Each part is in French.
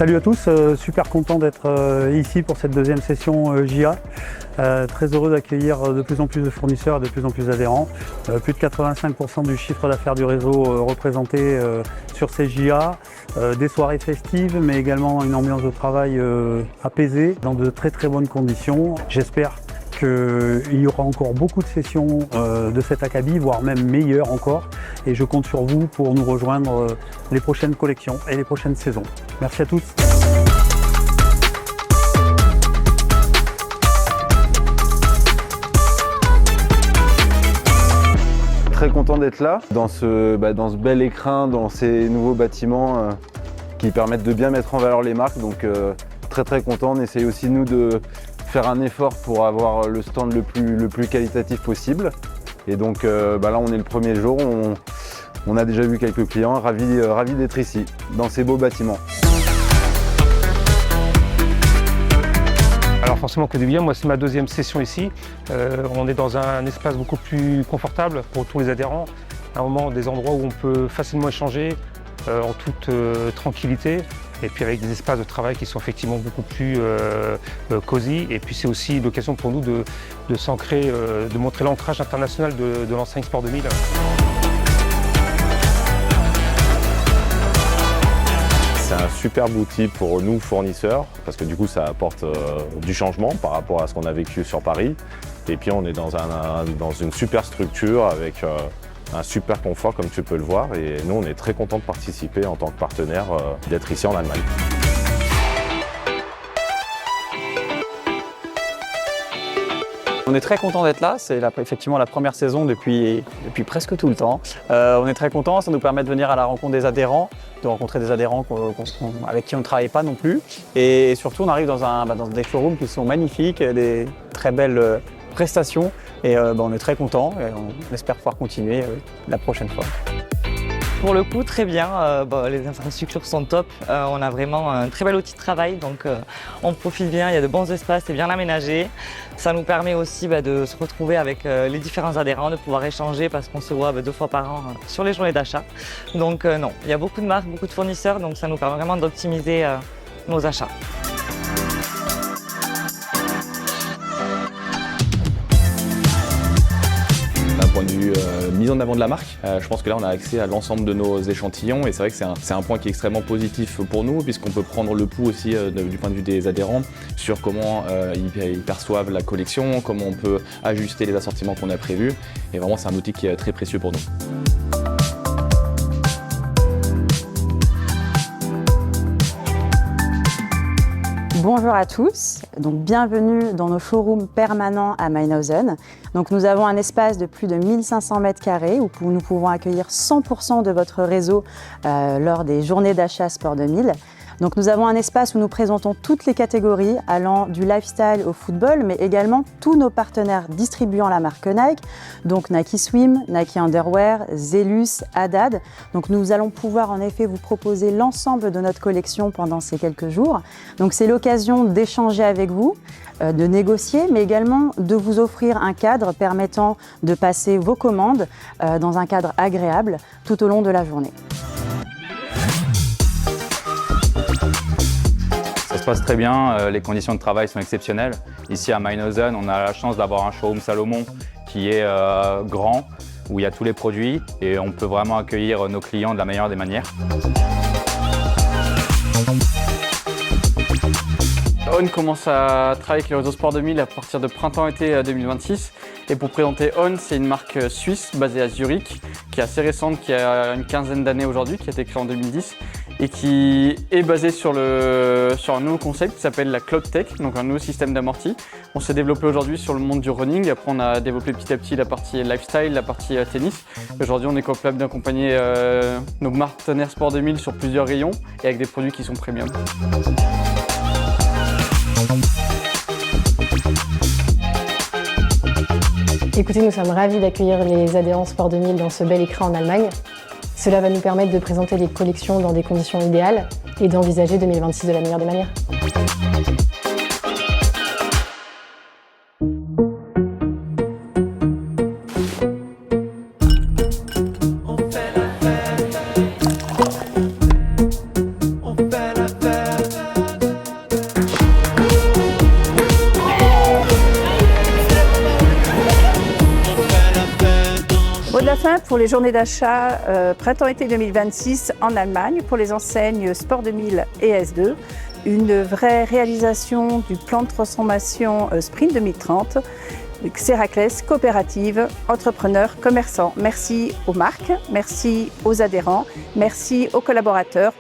Salut à tous, super content d'être ici pour cette deuxième session JA. Très heureux d'accueillir de plus en plus de fournisseurs et de plus en plus d'adhérents. Plus de 85% du chiffre d'affaires du réseau représenté sur ces JA. Des soirées festives, mais également une ambiance de travail apaisée, dans de très très bonnes conditions. J'espère qu'il y aura encore beaucoup de sessions de cet acabit, voire même meilleures encore. Et je compte sur vous pour nous rejoindre les prochaines collections et les prochaines saisons. Merci à tous. Très content d'être là, dans ce bel écrin, dans ces nouveaux bâtiments qui permettent de bien mettre en valeur les marques. Donc très content. On essaye aussi nous de faire un effort pour avoir le stand le plus qualitatif possible. Et donc là on est le premier jour, on a déjà vu quelques clients, ravis d'être ici, dans ces beaux bâtiments. Alors forcément que du bien, moi c'est ma deuxième session ici. On est dans un espace beaucoup plus confortable pour tous les adhérents. À un moment, des endroits où on peut facilement échanger en toute tranquillité. Et puis avec des espaces de travail qui sont effectivement beaucoup plus cosy. Et puis c'est aussi l'occasion pour nous de s'ancrer, de montrer l'ancrage international de l'enseigne Sport 2000. C'est un superbe outil pour nous fournisseurs parce que du coup ça apporte du changement par rapport à ce qu'on a vécu sur Paris. Et puis on est dans une super structure avec un super confort comme tu peux le voir, et nous on est très contents de participer en tant que partenaire, d'être ici en Allemagne. On est très content d'être là, c'est effectivement la première saison depuis presque tout le temps. On est très content, ça nous permet de venir à la rencontre des adhérents, de rencontrer des adhérents avec qui on ne travaille pas non plus. Et surtout on arrive dans des showrooms qui sont magnifiques, des très belles prestations, et on est très content et on espère pouvoir continuer la prochaine fois. Pour le coup, très bien. Les infrastructures sont top. On a vraiment un très bel outil de travail, donc on profite bien. Il y a de bons espaces, c'est bien aménagé. Ça nous permet aussi de se retrouver avec les différents adhérents, de pouvoir échanger parce qu'on se voit 2 fois par an sur les journées d'achat. Donc non, il y a beaucoup de marques, beaucoup de fournisseurs, donc ça nous permet vraiment d'optimiser nos achats. D'un point de vue mise en avant de la marque, je pense que là on a accès à l'ensemble de nos échantillons, et c'est vrai que c'est un point qui est extrêmement positif pour nous, puisqu'on peut prendre le pouls aussi du point de vue des adhérents sur comment ils perçoivent la collection, comment on peut ajuster les assortiments qu'on a prévus, et vraiment c'est un outil qui est très précieux pour nous. Bonjour à tous, donc bienvenue dans nos showrooms permanents à Meinhausen. Donc nous avons un espace de plus de 1500 m² où nous pouvons accueillir 100% de votre réseau lors des journées d'achat Sport 2000. Donc nous avons un espace où nous présentons toutes les catégories allant du lifestyle au football, mais également tous nos partenaires distribuant la marque Nike, donc Nike Swim, Nike Underwear, Zelus, Haddad. Donc nous allons pouvoir en effet vous proposer l'ensemble de notre collection pendant ces quelques jours. Donc c'est l'occasion d'échanger avec vous, de négocier, mais également de vous offrir un cadre permettant de passer vos commandes dans un cadre agréable tout au long de la journée. Ça se passe très bien, les conditions de travail sont exceptionnelles. Ici à Meinhausen, on a la chance d'avoir un showroom Salomon qui est grand, où il y a tous les produits, et on peut vraiment accueillir nos clients de la meilleure des manières. On commence à travailler avec le réseau Sport 2000 à partir de printemps-été 2026. Et pour présenter On, c'est une marque suisse basée à Zurich, qui est assez récente, qui a une quinzaine d'années aujourd'hui, qui a été créée en 2010 et qui est basée sur un nouveau concept qui s'appelle la Cloud Tech, donc un nouveau système d'amorti. On s'est développé aujourd'hui sur le monde du running, après on a développé petit à petit la partie lifestyle, la partie tennis. Aujourd'hui on est capable d'accompagner nos partenaires Sport 2000 sur plusieurs rayons et avec des produits qui sont premium. Écoutez, nous sommes ravis d'accueillir les adhérents Sport 2000 dans ce bel écran en Allemagne. Cela va nous permettre de présenter les collections dans des conditions idéales et d'envisager 2026 de la meilleure des manières. On fait la fête. pour les journées d'achat printemps-été 2026 en Allemagne pour les enseignes Sport 2000 et S2. Une vraie réalisation du plan de transformation Sprint 2030. Céraclès, coopérative, entrepreneurs, commerçants. Merci aux marques, merci aux adhérents, merci aux collaborateurs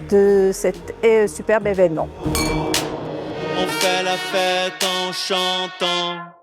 de cet superbe événement. On fait la fête en chantant.